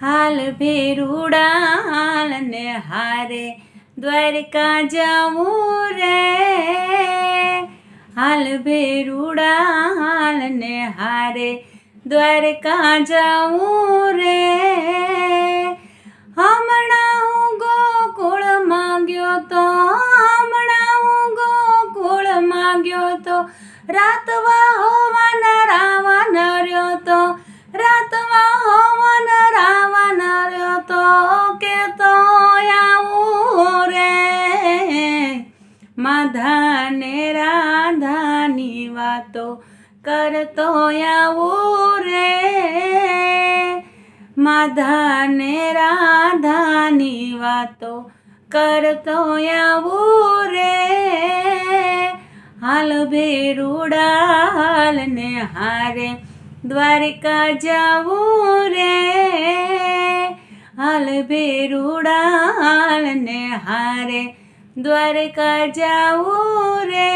હાલ ભેરુડા હાલ ને હારે દ્વારકા જાવું રે, હાલ ભેરુડા હાલ ને હારે દ્વારકા જાવું રે. હમણાં હું ગોકુળમાં ગયો તો, હમણાં હું ગોકુળમાં ગયો તો, રાતવા હોવન રાવણ રહ્યો તો, રાતવા હોવન રાવણ રહ્યો તો, કેતો આવું રે. માધા ને રાધાની વાતો કરતો આવું રે, માધા ને રાધાની વાતો કરતો આવું રે. હાલ ભેરુડા હાલ ને હારે દ્વારકા જાવું રે, હાલ ભેરુડા હાલ ને હારે દ્વારકા જાવું રે.